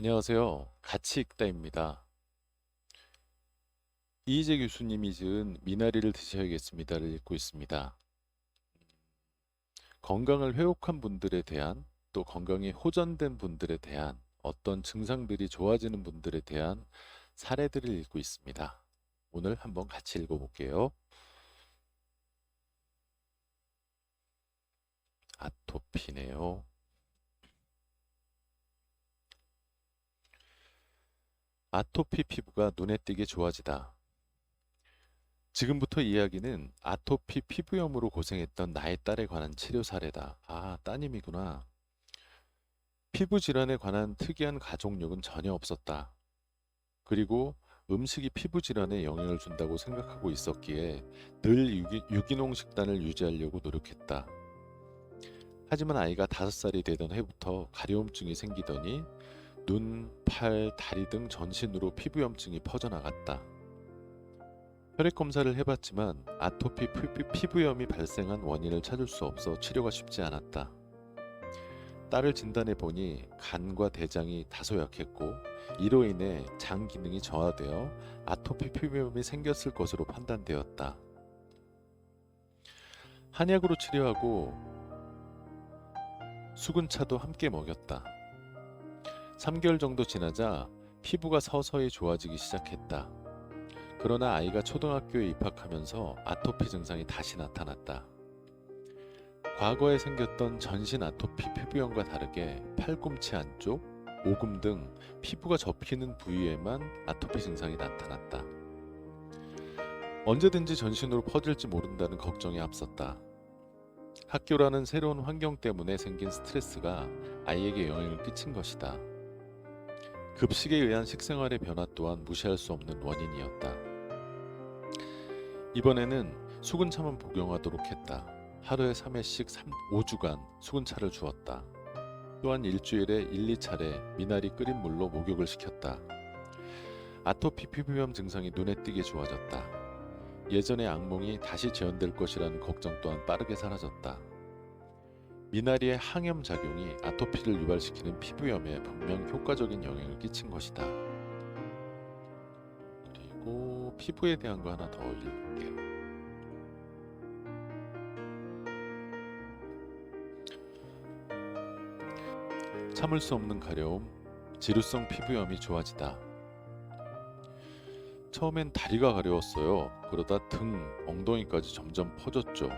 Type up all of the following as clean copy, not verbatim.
안녕하세요. 같이 읽다입니다. 이희재 교수님이 지은 미나리를 드셔야겠습니다를 읽고 있습니다. 건강을 회복한 분들에 대한 또 건강이 호전된 분들에 대한 어떤 증상들이 좋아지는 분들에 대한 사례들을 읽고 있습니다. 오늘 한번 같이 읽어볼게요. 아토피네요. 아토피 피부가 눈에 띄게 좋아지다. 지금부터 이야기는 아토피 피부염으로 고생했던 나의 딸에 관한 치료 사례다. 아, 따님이구나. 피부 질환에 관한 특이한 가족력은 전혀 없었다. 그리고 음식이 피부 질환에 영향을 준다고 생각하고 있었기에 늘 유기농 식단을 유지하려고 노력했다. 하지만 아이가 5살이 되던 해부터 가려움증이 생기더니 눈, 팔, 다리 등 전신으로 피부염증이 퍼져나갔다. 혈액 검사를 해봤지만 아토피 피부염이 발생한 원인을 찾을 수 없어 치료가 쉽지 않았다. 딸을 진단해 보니 간과 대장이 다소 약했고 이로 인해 장 기능이 저하되어 아토피 피부염이 생겼을 것으로 판단되었다. 한약으로 치료하고 수근차도 함께 먹였다. 3개월 정도 지나자 피부가 서서히 좋아지기 시작했다. 그러나 아이가 초등학교에 입학하면서 아토피 증상이 다시 나타났다. 과거에 생겼던 전신 아토피 피부염과 다르게 팔꿈치 안쪽, 오금 등 피부가 접히는 부위에만 아토피 증상이 나타났다. 언제든지 전신으로 퍼질지 모른다는 걱정이 앞섰다. 학교라는 새로운 환경 때문에 생긴 스트레스가 아이에게 영향을 끼친 것이다. 급식에 의한 식생활의 변화 또한 무시할 수 없는 원인이었다. 이번에는 수근차만 복용하도록 했다. 하루에 3회씩 5주간 수근차를 주었다. 또한 일주일에 1~2차례 미나리 끓인 물로 목욕을 시켰다. 아토피 피부염 증상이 눈에 띄게 좋아졌다. 예전의 악몽이 다시 재현될 것이라는 걱정 또한 빠르게 사라졌다. 미나리의 항염 작용이 아토피를 유발시키는 피부염에 분명 효과적인 영향을 끼친 것이다. 그리고 피부에 대한 거 하나 더 읽을게요. 참을 수 없는 가려움, 지루성 피부염이 좋아지다. 처음엔 다리가 가려웠어요. 그러다 등, 엉덩이까지 점점 퍼졌죠.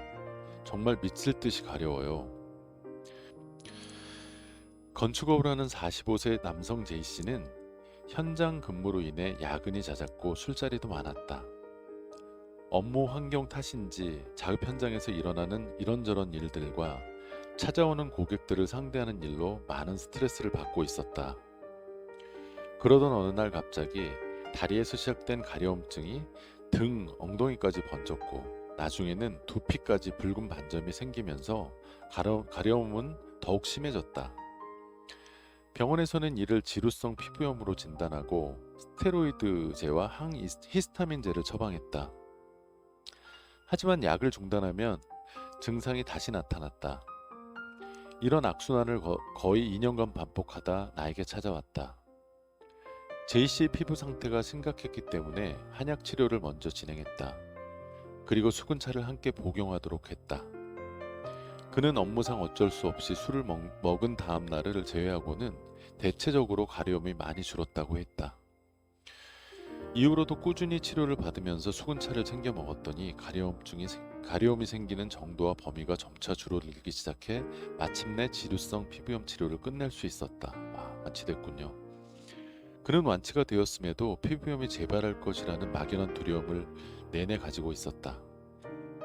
정말 미칠 듯이 가려워요. 건축업을 하는 45세 남성 J씨는 현장 근무로 인해 야근이 잦았고 술자리도 많았다. 업무 환경 탓인지 작업 현장에서 일어나는 이런저런 일들과 찾아오는 고객들을 상대하는 일로 많은 스트레스를 받고 있었다. 그러던 어느 날 갑자기 다리에서 시작된 가려움증이 등, 엉덩이까지 번졌고 나중에는 두피까지 붉은 반점이 생기면서 가려움은 더욱 심해졌다. 병원에서는 이를 지루성 피부염으로 진단하고 스테로이드제와 항히스타민제를 처방했다. 하지만 약을 중단하면 증상이 다시 나타났다. 이런 악순환을 거의 2년간 반복하다 나에게 찾아왔다. J씨의 피부 상태가 심각했기 때문에 한약 치료를 먼저 진행했다. 그리고 수근차를 함께 복용하도록 했다. 그는 업무상 어쩔 수 없이 술을 먹은 다음 날을 제외하고는 대체적으로 가려움이 많이 줄었다고 했다. 이후로도 꾸준히 치료를 받으면서 수근차를 챙겨 먹었더니 가려움이 생기는 정도와 범위가 점차 줄어들기 시작해 마침내 지루성 피부염 치료를 끝낼 수 있었다. 완치됐군요. 그는 완치가 되었음에도 피부염이 재발할 것이라는 막연한 두려움을 내내 가지고 있었다.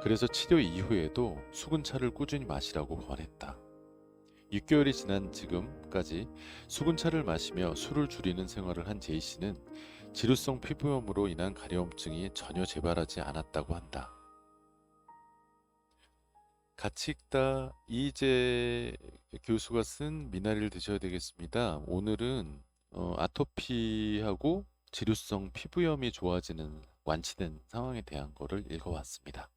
그래서 치료 이후에도 수근차를 꾸준히 마시라고 권했다. 6개월이 지난 지금까지 수근차를 마시며 술을 줄이는 생활을 한 J씨는 지루성 피부염으로 인한 가려움증이 전혀 재발하지 않았다고 한다. 같이 읽다 이희재 교수가 쓴 미나리를 드셔야 되겠습니다. 오늘은 아토피하고 지루성 피부염이 좋아지는 완치된 상황에 대한 거를 읽어봤습니다.